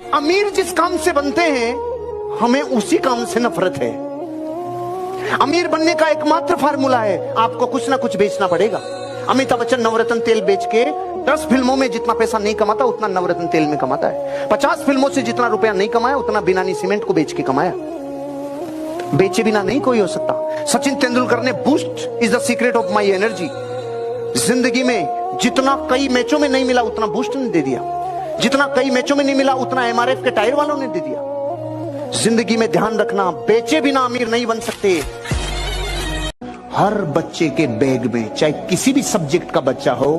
अमीर जिस काम से बनते हैं हमें उसी काम से नफरत है। अमीर बनने का एकमात्र फार्मूला है, आपको कुछ ना कुछ बेचना पड़ेगा। अमिताभ बच्चन नवरत्न तेल बेच के 10 फिल्मों में जितना पैसा नहीं कमाता उतना नवरत्न तेल में कमाता है। 50 फिल्मों से जितना रुपया नहीं कमाया उतना बिनानी सीमेंट को बेच के कमाया। बेचे बिना नहीं कोई हो सकता। सचिन तेंदुलकर ने boost is the secret of my energy. जिंदगी में जितना कई मैचों में नहीं मिला उतना बूस्ट ने दे दिया, जितना कई मैचों में नहीं मिला उतना एमआरएफ के टायर वालों ने दे दिया। जिंदगी में ध्यान रखना, बेचे बिना अमीर नहीं बन सकते। हर बच्चे के बैग में, चाहे किसी भी सब्जेक्ट का बच्चा हो,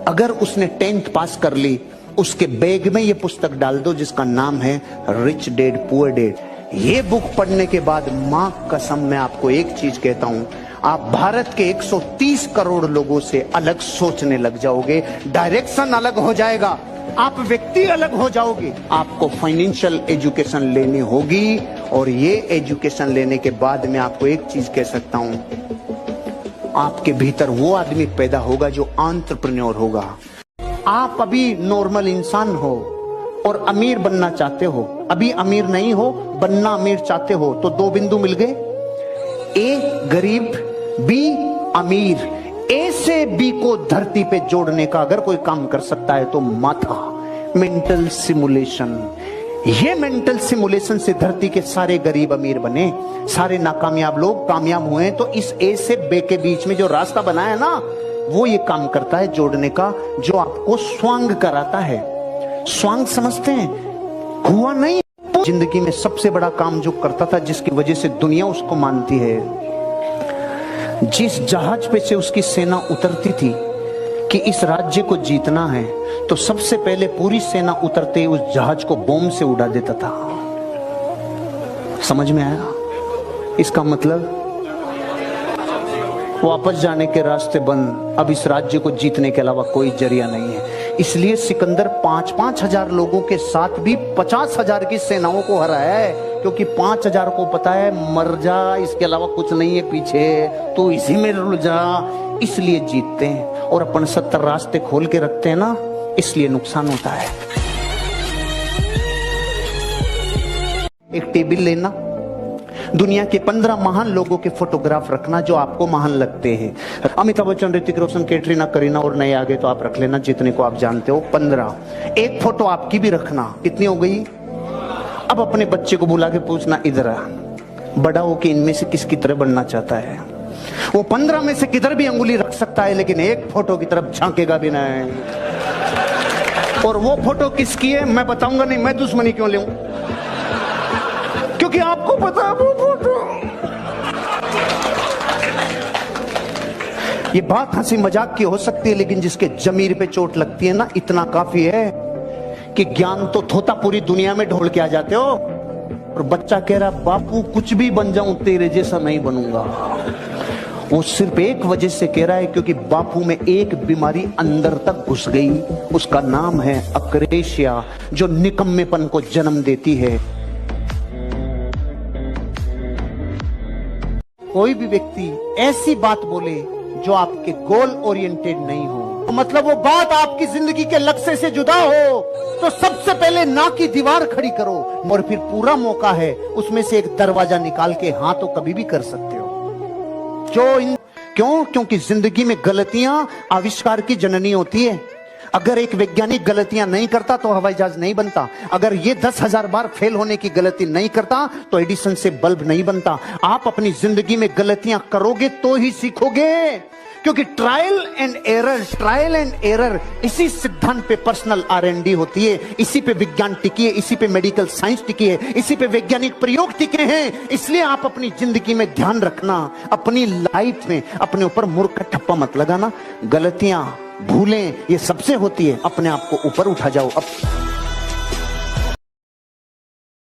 अगर उसने 10th पास कर ली, उसके बैग में ये पुस्तक डाल दो जिसका नाम है रिच डैड पुअर डैड। ये बुक पढ़ने के बाद मां कसम मैं आपको एक चीज कहता हूं, आप भारत के 130 करोड़ लोगों से अलग सोचने लग जाओगे। डायरेक्शन अलग हो जाएगा, आप व्यक्ति अलग हो जाओगे। आपको फाइनेंशियल एजुकेशन लेनी होगी और ये एजुकेशन लेने के बाद मैं आपको एक चीज कह सकता हूं, आपके भीतर वो आदमी पैदा होगा जो एंटरप्रेन्योर होगा। आप अभी नॉर्मल इंसान हो और अमीर बनना चाहते हो, अभी अमीर नहीं हो, बनना अमीर चाहते हो, तो 2 बिंदु मिल गए, ए गरीब, बी अमीर। ए से बी को धरती पे जोड़ने का अगर कोई काम कर सकता है तो माथा, मेंटल सिमुलेशन। ये मेंटल सिमुलेशन से धरती के सारे गरीब अमीर बने, सारे नाकामयाब लोग कामयाब हुए। तो इस ए से बे के बीच में जो रास्ता बना है ना, वो ये काम करता है जोड़ने का, जो आपको स्वांग कराता है। स्वांग समझते हैं? हुआ नहीं। जिंदगी में सबसे बड़ा काम जो करता था, जिसकी वजह से दुनिया उसको मानती है, जिस जहाज पे से उसकी सेना उतरती थी कि इस राज्य को जीतना है, तो सबसे पहले पूरी सेना उतरते ही उस जहाज को बॉम्ब से उड़ा देता था। समझ में आया? इसका मतलब वापस जाने के रास्ते बंद। अब इस राज्य को जीतने के अलावा कोई जरिया नहीं है। इसलिए सिकंदर 5-5 हजार लोगों के साथ भी 50,000 की सेनाओं को हराया है, क्योंकि 5,000 को पता है मर जा, इसके अलावा कुछ नहीं है पीछे, तो इसी में रुल जा। इसलिए जीतते हैं। और अपन 70 रास्ते खोल के रखते हैं ना, इसलिए नुकसान होता है। एक टेबल लेना, दुनिया के 15 महान लोगों के फोटोग्राफ रखना जो आपको महान लगते हैं। अमिताभ बच्चन, ऋतिक रोशन, कैटरीना, करीना और नए आगे तो आप रख लेना जितने को आप जानते हो, 15। एक फोटो आपकी भी रखना। कितनी हो गई? अब अपने बच्चे को बुला के पूछना, इधर आ, बड़ा हो के इनमें से किसकी तरह बनना चाहता है। वो 15 में से किधर भी अंगुली रख सकता है, लेकिन एक फोटो की तरफ झांकेगा भी नहीं। और वो फोटो किसकी है मैं बताऊंगा नहीं। मैं दुश्मनी क्यों लूं? क्योंकि आपको पता है वो फोटो। ये बात हंसी मजाक की हो सकती है, लेकिन जिसके जमीर पे चोट लगती है ना, इतना काफी है कि ज्ञान तो थोता पूरी दुनिया में ढोल के आ जाते हो। और बच्चा कह रहा, बापू कुछ भी बन जाऊं तेरे जैसा नहीं बनूंगा। वो सिर्फ एक वजह से कह रहा है, क्योंकि बापू में एक बीमारी अंदर तक घुस गई। उसका नाम है अक्रेशिया, जो निकम्मेपन को जन्म देती है। कोई भी व्यक्ति ऐसी बात बोले जो आपके गोल ओरिएंटेड नहीं हो, मतलब वो बात आपकी जिंदगी के लक्ष्य से जुदा हो, तो सबसे पहले ना की दीवार खड़ी करो। और फिर पूरा मौका है, उसमें से एक दरवाजा निकाल के हाँ तो कभी भी कर सकते हो। क्यों? क्योंकि जिंदगी में गलतियां आविष्कार की जननी होती है। अगर एक वैज्ञानिक गलतियां नहीं करता तो हवाई जहाज नहीं बनता। अगर ये 10,000 बार फेल होने की गलती नहीं करता तो एडिसन से बल्ब नहीं बनता। आप अपनी जिंदगी में गलतियां करोगे तो ही सीखोगे, क्योंकि ट्रायल एंड एरर इसी सिद्धांत पे पर्सनल R&D होती है, इसी पे विज्ञान टिकी है, इसी पे मेडिकल साइंस टिकी है, इसी पे वैज्ञानिक प्रयोग टिके हैं। इसलिए आप अपनी जिंदगी में ध्यान रखना, अपनी लाइफ में अपने ऊपर मूर्ख का ठप्पा मत लगाना। गलतियां, भूलें ये सबसे होती है, अपने आप को ऊपर उठा जाओ। अब